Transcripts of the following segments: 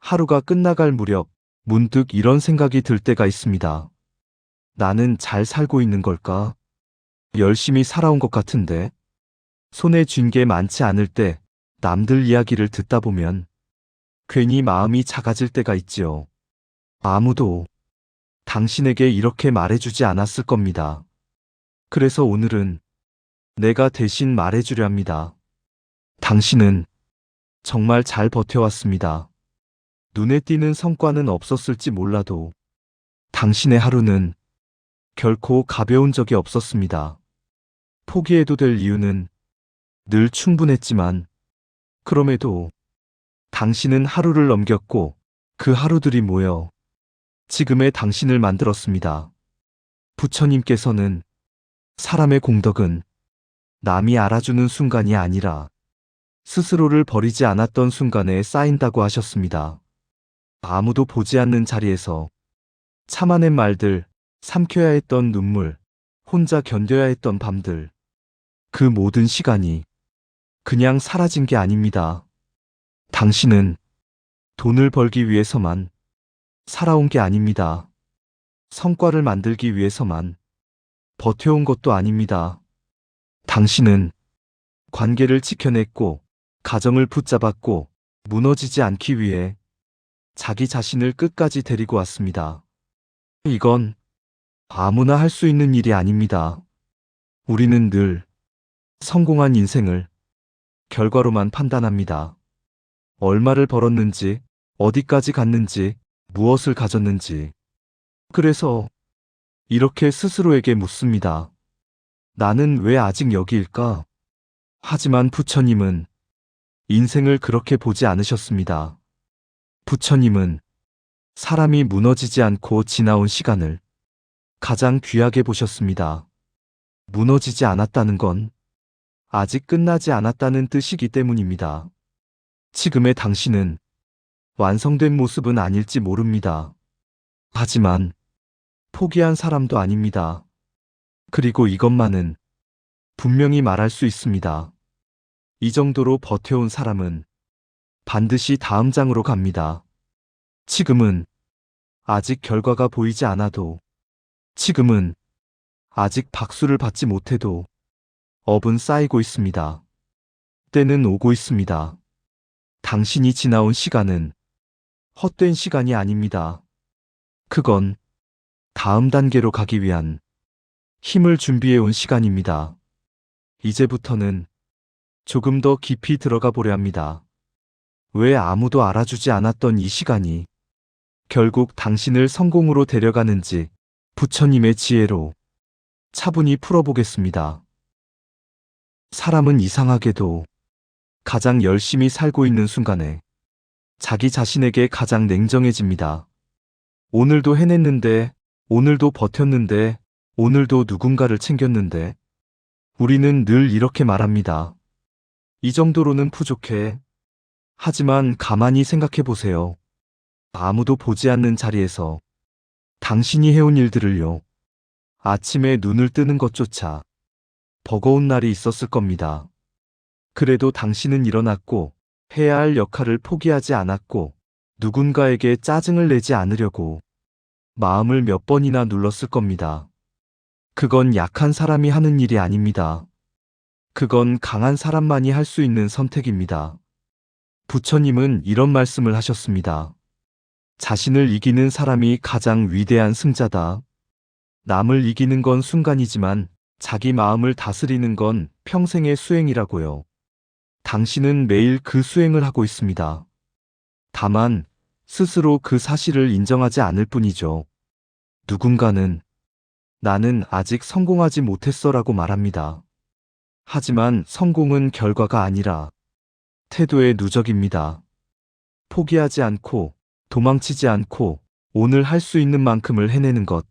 하루가 끝나갈 무렵 문득 이런 생각이 들 때가 있습니다. 나는 잘 살고 있는 걸까? 열심히 살아온 것 같은데. 손에 쥔 게 많지 않을 때 남들 이야기를 듣다 보면 괜히 마음이 작아질 때가 있지요. 아무도 당신에게 이렇게 말해주지 않았을 겁니다. 그래서 오늘은 내가 대신 말해주려 합니다. 당신은 정말 잘 버텨왔습니다. 눈에 띄는 성과는 없었을지 몰라도 당신의 하루는 결코 가벼운 적이 없었습니다. 포기해도 될 이유는 늘 충분했지만 그럼에도 당신은 하루를 넘겼고 그 하루들이 모여 지금의 당신을 만들었습니다. 부처님께서는 사람의 공덕은 남이 알아주는 순간이 아니라 스스로를 버리지 않았던 순간에 쌓인다고 하셨습니다. 아무도 보지 않는 자리에서 참아낸 말들, 삼켜야 했던 눈물, 혼자 견뎌야 했던 밤들, 그 모든 시간이 그냥 사라진 게 아닙니다. 당신은 돈을 벌기 위해서만 살아온 게 아닙니다. 성과를 만들기 위해서만 버텨온 것도 아닙니다. 당신은 관계를 지켜냈고, 가정을 붙잡았고, 무너지지 않기 위해 자기 자신을 끝까지 데리고 왔습니다. 이건 아무나 할 수 있는 일이 아닙니다. 우리는 늘 성공한 인생을 결과로만 판단합니다. 얼마를 벌었는지, 어디까지 갔는지, 무엇을 가졌는지. 그래서 이렇게 스스로에게 묻습니다. 나는 왜 아직 여기일까? 하지만 부처님은 인생을 그렇게 보지 않으셨습니다. 부처님은 사람이 무너지지 않고 지나온 시간을 가장 귀하게 보셨습니다. 무너지지 않았다는 건 아직 끝나지 않았다는 뜻이기 때문입니다. 지금의 당신은 완성된 모습은 아닐지 모릅니다. 하지만 포기한 사람도 아닙니다. 그리고 이것만은 분명히 말할 수 있습니다. 이 정도로 버텨온 사람은 반드시 다음 장으로 갑니다. 지금은 아직 결과가 보이지 않아도, 지금은 아직 박수를 받지 못해도 업은 쌓이고 있습니다. 때는 오고 있습니다. 당신이 지나온 시간은 헛된 시간이 아닙니다. 그건 다음 단계로 가기 위한 힘을 준비해온 시간입니다. 이제부터는 조금 더 깊이 들어가 보려 합니다. 왜 아무도 알아주지 않았던 이 시간이 결국 당신을 성공으로 데려가는지 부처님의 지혜로 차분히 풀어보겠습니다. 사람은 이상하게도 가장 열심히 살고 있는 순간에 자기 자신에게 가장 냉정해집니다. 오늘도 해냈는데, 오늘도 버텼는데, 오늘도 누군가를 챙겼는데, 우리는 늘 이렇게 말합니다. 이 정도로는 부족해. 하지만 가만히 생각해 보세요. 아무도 보지 않는 자리에서 당신이 해온 일들을요. 아침에 눈을 뜨는 것조차 버거운 날이 있었을 겁니다. 그래도 당신은 일어났고 해야 할 역할을 포기하지 않았고 누군가에게 짜증을 내지 않으려고 마음을 몇 번이나 눌렀을 겁니다. 그건 약한 사람이 하는 일이 아닙니다. 그건 강한 사람만이 할 수 있는 선택입니다. 부처님은 이런 말씀을 하셨습니다. 자신을 이기는 사람이 가장 위대한 승자다. 남을 이기는 건 순간이지만 자기 마음을 다스리는 건 평생의 수행이라고요. 당신은 매일 그 수행을 하고 있습니다. 다만 스스로 그 사실을 인정하지 않을 뿐이죠. 누군가는 나는 아직 성공하지 못했어라고 말합니다. 하지만 성공은 결과가 아니라 태도의 누적입니다. 포기하지 않고 도망치지 않고 오늘 할 수 있는 만큼을 해내는 것.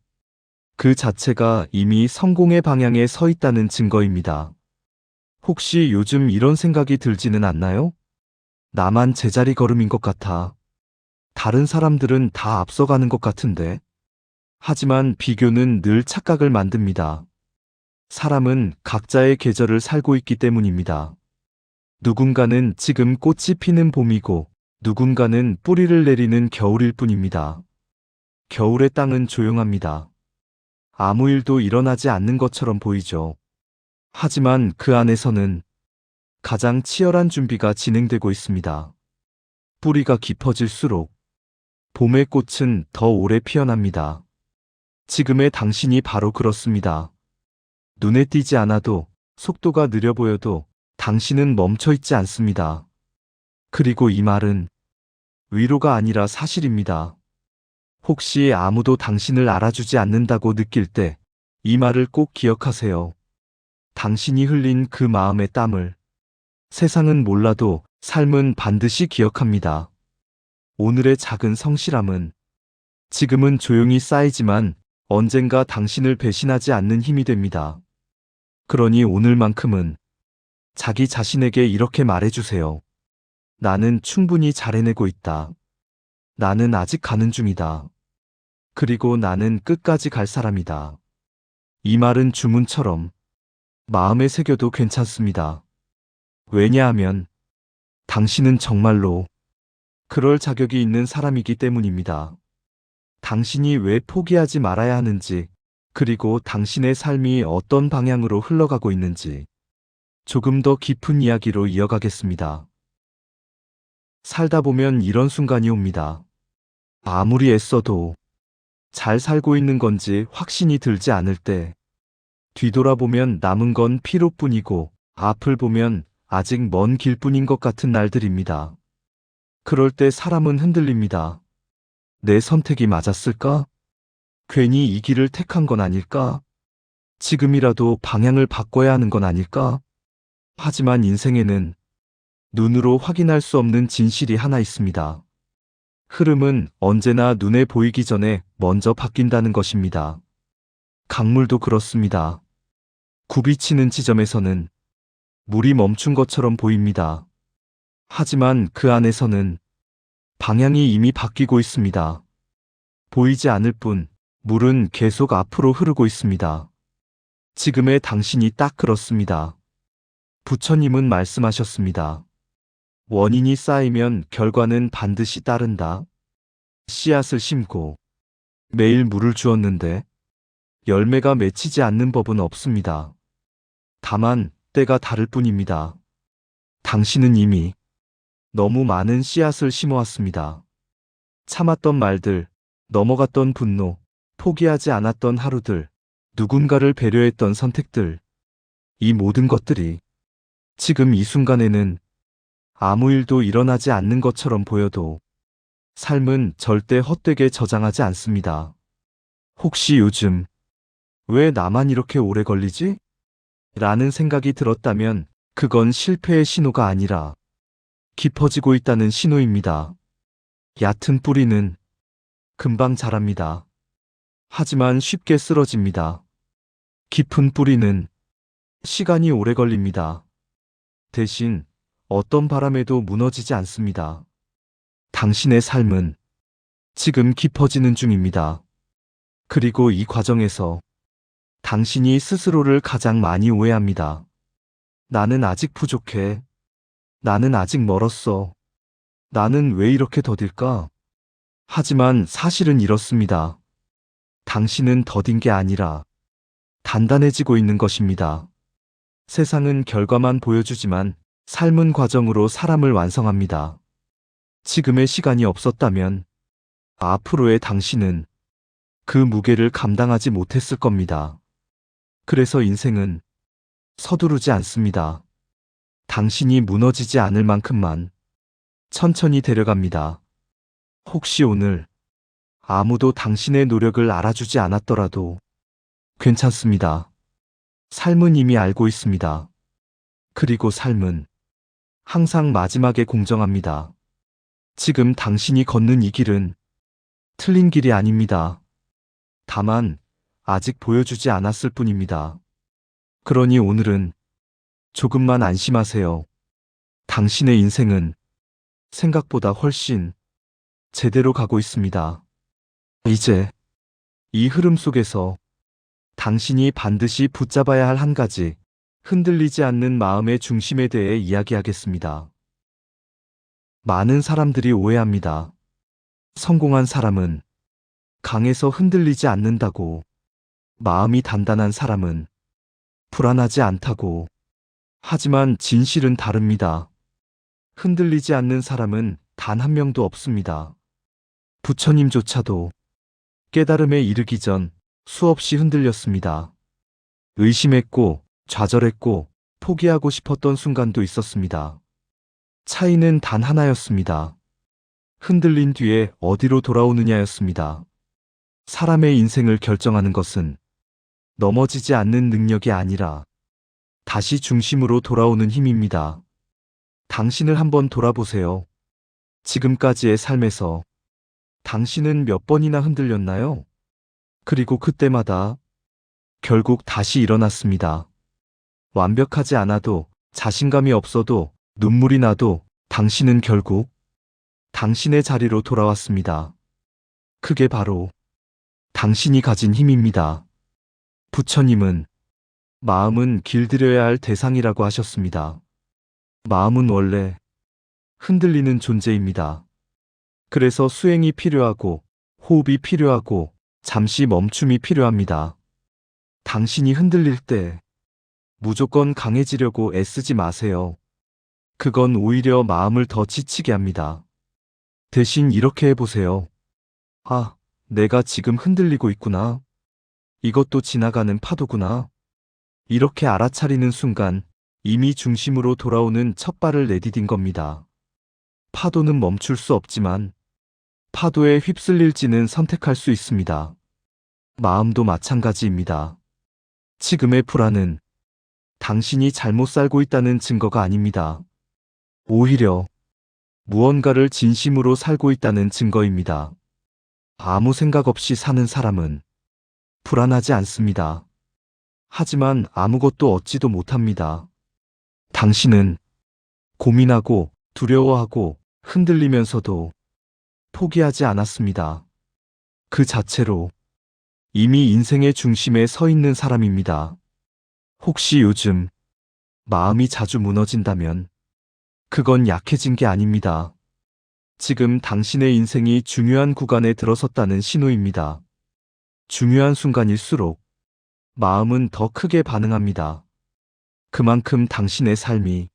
그 자체가 이미 성공의 방향에 서 있다는 증거입니다. 혹시 요즘 이런 생각이 들지는 않나요? 나만 제자리 걸음인 것 같아. 다른 사람들은 다 앞서가는 것 같은데. 하지만 비교는 늘 착각을 만듭니다. 사람은 각자의 계절을 살고 있기 때문입니다. 누군가는 지금 꽃이 피는 봄이고 누군가는 뿌리를 내리는 겨울일 뿐입니다. 겨울의 땅은 조용합니다. 아무 일도 일어나지 않는 것처럼 보이죠. 하지만 그 안에서는 가장 치열한 준비가 진행되고 있습니다. 뿌리가 깊어질수록 봄의 꽃은 더 오래 피어납니다. 지금의 당신이 바로 그렇습니다. 눈에 띄지 않아도, 속도가 느려 보여도 당신은 멈춰 있지 않습니다. 그리고 이 말은 위로가 아니라 사실입니다. 혹시 아무도 당신을 알아주지 않는다고 느낄 때 이 말을 꼭 기억하세요. 당신이 흘린 그 마음의 땀을 세상은 몰라도 삶은 반드시 기억합니다. 오늘의 작은 성실함은 지금은 조용히 쌓이지만 언젠가 당신을 배신하지 않는 힘이 됩니다. 그러니 오늘만큼은 자기 자신에게 이렇게 말해주세요. 나는 충분히 잘 해내고 있다. 나는 아직 가는 중이다. 그리고 나는 끝까지 갈 사람이다. 이 말은 주문처럼 마음에 새겨도 괜찮습니다. 왜냐하면 당신은 정말로 그럴 자격이 있는 사람이기 때문입니다. 당신이 왜 포기하지 말아야 하는지, 그리고 당신의 삶이 어떤 방향으로 흘러가고 있는지 조금 더 깊은 이야기로 이어가겠습니다. 살다 보면 이런 순간이 옵니다. 아무리 애써도 잘 살고 있는 건지 확신이 들지 않을 때, 뒤돌아보면 남은 건 피로뿐이고 앞을 보면 아직 먼 길뿐인 것 같은 날들입니다. 그럴 때 사람은 흔들립니다. 내 선택이 맞았을까? 괜히 이 길을 택한 건 아닐까? 지금이라도 방향을 바꿔야 하는 건 아닐까? 하지만 인생에는 눈으로 확인할 수 없는 진실이 하나 있습니다. 흐름은 언제나 눈에 보이기 전에 먼저 바뀐다는 것입니다. 강물도 그렇습니다. 굽이치는 지점에서는 물이 멈춘 것처럼 보입니다. 하지만 그 안에서는 방향이 이미 바뀌고 있습니다. 보이지 않을 뿐 물은 계속 앞으로 흐르고 있습니다. 지금의 당신이 딱 그렇습니다. 부처님은 말씀하셨습니다. 원인이 쌓이면 결과는 반드시 따른다. 씨앗을 심고 매일 물을 주었는데 열매가 맺히지 않는 법은 없습니다. 다만 때가 다를 뿐입니다. 당신은 이미 너무 많은 씨앗을 심어왔습니다. 참았던 말들, 넘어갔던 분노, 포기하지 않았던 하루들, 누군가를 배려했던 선택들, 이 모든 것들이 지금 이 순간에는 아무 일도 일어나지 않는 것처럼 보여도 삶은 절대 헛되게 저장하지 않습니다. 혹시 요즘 왜 나만 이렇게 오래 걸리지? 라는 생각이 들었다면 그건 실패의 신호가 아니라 깊어지고 있다는 신호입니다. 얕은 뿌리는 금방 자랍니다. 하지만 쉽게 쓰러집니다. 깊은 뿌리는 시간이 오래 걸립니다. 대신 어떤 바람에도 무너지지 않습니다. 당신의 삶은 지금 깊어지는 중입니다. 그리고 이 과정에서 당신이 스스로를 가장 많이 오해합니다. 나는 아직 부족해. 나는 아직 멀었어. 나는 왜 이렇게 더딜까? 하지만 사실은 이렇습니다. 당신은 더딘 게 아니라 단단해지고 있는 것입니다. 세상은 결과만 보여주지만 삶은 과정으로 사람을 완성합니다. 지금의 시간이 없었다면 앞으로의 당신은 그 무게를 감당하지 못했을 겁니다. 그래서 인생은 서두르지 않습니다. 당신이 무너지지 않을 만큼만 천천히 데려갑니다. 혹시 오늘 아무도 당신의 노력을 알아주지 않았더라도 괜찮습니다. 삶은 이미 알고 있습니다. 그리고 삶은 항상 마지막에 공정합니다. 지금 당신이 걷는 이 길은 틀린 길이 아닙니다. 다만 아직 보여주지 않았을 뿐입니다. 그러니 오늘은 조금만 안심하세요. 당신의 인생은 생각보다 훨씬 제대로 가고 있습니다. 이제 이 흐름 속에서 당신이 반드시 붙잡아야 할 한 가지, 흔들리지 않는 마음의 중심에 대해 이야기하겠습니다. 많은 사람들이 오해합니다. 성공한 사람은 강해서 흔들리지 않는다고, 마음이 단단한 사람은 불안하지 않다고. 하지만 진실은 다릅니다. 흔들리지 않는 사람은 단 한 명도 없습니다. 부처님조차도 깨달음에 이르기 전 수없이 흔들렸습니다. 의심했고, 좌절했고, 포기하고 싶었던 순간도 있었습니다. 차이는 단 하나였습니다. 흔들린 뒤에 어디로 돌아오느냐였습니다. 사람의 인생을 결정하는 것은 넘어지지 않는 능력이 아니라 다시 중심으로 돌아오는 힘입니다. 당신을 한번 돌아보세요. 지금까지의 삶에서 당신은 몇 번이나 흔들렸나요? 그리고 그때마다 결국 다시 일어났습니다. 완벽하지 않아도, 자신감이 없어도, 눈물이 나도 당신은 결국 당신의 자리로 돌아왔습니다. 그게 바로 당신이 가진 힘입니다. 부처님은 마음은 길들여야 할 대상이라고 하셨습니다. 마음은 원래 흔들리는 존재입니다. 그래서 수행이 필요하고, 호흡이 필요하고, 잠시 멈춤이 필요합니다. 당신이 흔들릴 때 무조건 강해지려고 애쓰지 마세요. 그건 오히려 마음을 더 지치게 합니다. 대신 이렇게 해보세요. 아, 내가 지금 흔들리고 있구나. 이것도 지나가는 파도구나. 이렇게 알아차리는 순간 이미 중심으로 돌아오는 첫 발을 내디딘 겁니다. 파도는 멈출 수 없지만 파도에 휩쓸릴지는 선택할 수 있습니다. 마음도 마찬가지입니다. 지금의 불안은 당신이 잘못 살고 있다는 증거가 아닙니다. 오히려 무언가를 진심으로 살고 있다는 증거입니다. 아무 생각 없이 사는 사람은 불안하지 않습니다. 하지만 아무것도 얻지도 못합니다. 당신은 고민하고 두려워하고 흔들리면서도 포기하지 않았습니다. 그 자체로 이미 인생의 중심에 서 있는 사람입니다. 혹시 요즘 마음이 자주 무너진다면 그건 약해진 게 아닙니다. 지금 당신의 인생이 중요한 구간에 들어섰다는 신호입니다. 중요한 순간일수록 마음은 더 크게 반응합니다. 그만큼 당신의 삶이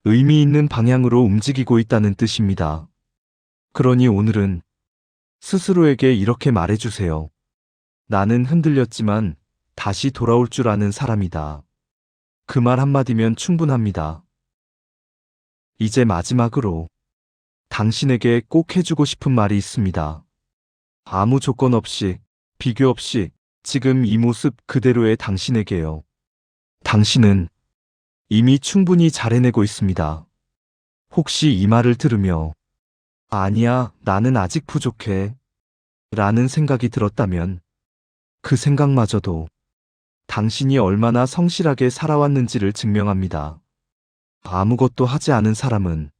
의미 있는 방향으로 움직이고 있다는 뜻입니다. 그러니 오늘은 스스로에게 이렇게 말해주세요. 나는 흔들렸지만 다시 돌아올 줄 아는 사람이다. 그 말 한마디면 충분합니다. 이제 마지막으로 당신에게 꼭 해주고 싶은 말이 있습니다. 아무 조건 없이, 비교 없이 지금 이 모습 그대로의 당신에게요. 당신은 이미 충분히 잘 해내고 있습니다. 혹시 이 말을 들으며 아니야, 나는 아직 부족해 라는 생각이 들었다면 그 생각마저도 당신이 얼마나 성실하게 살아왔는지를 증명합니다. 아무것도 하지 않은 사람은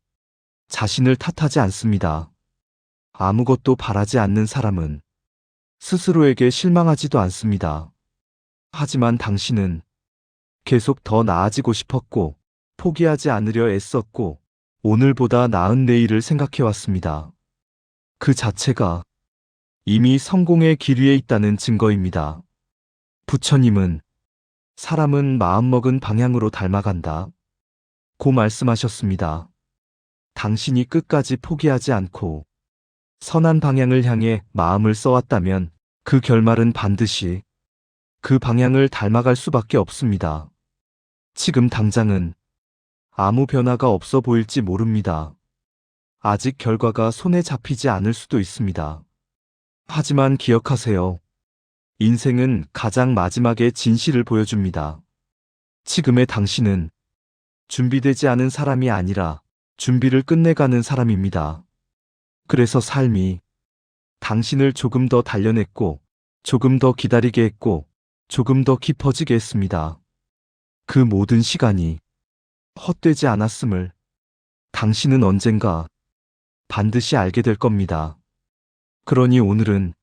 자신을 탓하지 않습니다. 아무것도 바라지 않는 사람은 스스로에게 실망하지도 않습니다. 하지만 당신은 계속 더 나아지고 싶었고, 포기하지 않으려 애썼고, 오늘보다 나은 내일을 생각해왔습니다. 그 자체가 이미 성공의 길 위에 있다는 증거입니다. 부처님은 사람은 마음먹은 방향으로 닮아간다 고 말씀하셨습니다. 당신이 끝까지 포기하지 않고 선한 방향을 향해 마음을 써왔다면 그 결말은 반드시 그 방향을 닮아갈 수밖에 없습니다. 지금 당장은 아무 변화가 없어 보일지 모릅니다. 아직 결과가 손에 잡히지 않을 수도 있습니다. 하지만 기억하세요. 인생은 가장 마지막에 진실을 보여줍니다. 지금의 당신은 준비되지 않은 사람이 아니라 준비를 끝내가는 사람입니다. 그래서 삶이 당신을 조금 더 단련했고, 조금 더 기다리게 했고, 조금 더 깊어지게 했습니다. 그 모든 시간이 헛되지 않았음을 당신은 언젠가 반드시 알게 될 겁니다. 그러니 오늘은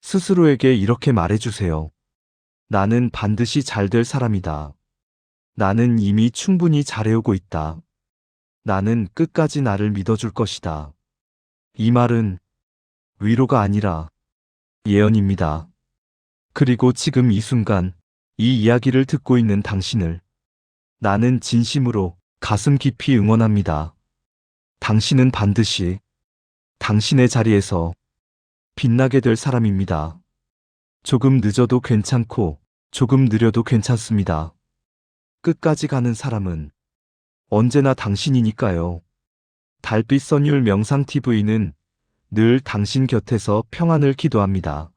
스스로에게 이렇게 말해주세요. 나는 반드시 잘 될 사람이다. 나는 이미 충분히 잘해오고 있다. 나는 끝까지 나를 믿어줄 것이다. 이 말은 위로가 아니라 예언입니다. 그리고 지금 이 순간 이 이야기를 듣고 있는 당신을 나는 진심으로 가슴 깊이 응원합니다. 당신은 반드시 당신의 자리에서 빛나게 될 사람입니다. 조금 늦어도 괜찮고 조금 느려도 괜찮습니다. 끝까지 가는 사람은 언제나 당신이니까요. 달빛 선율 명상TV는 늘 당신 곁에서 평안을 기도합니다.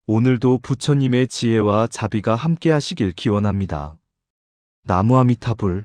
오늘도 부처님의 지혜와 자비가 함께 하시길 기원합니다. 나무 아미타불.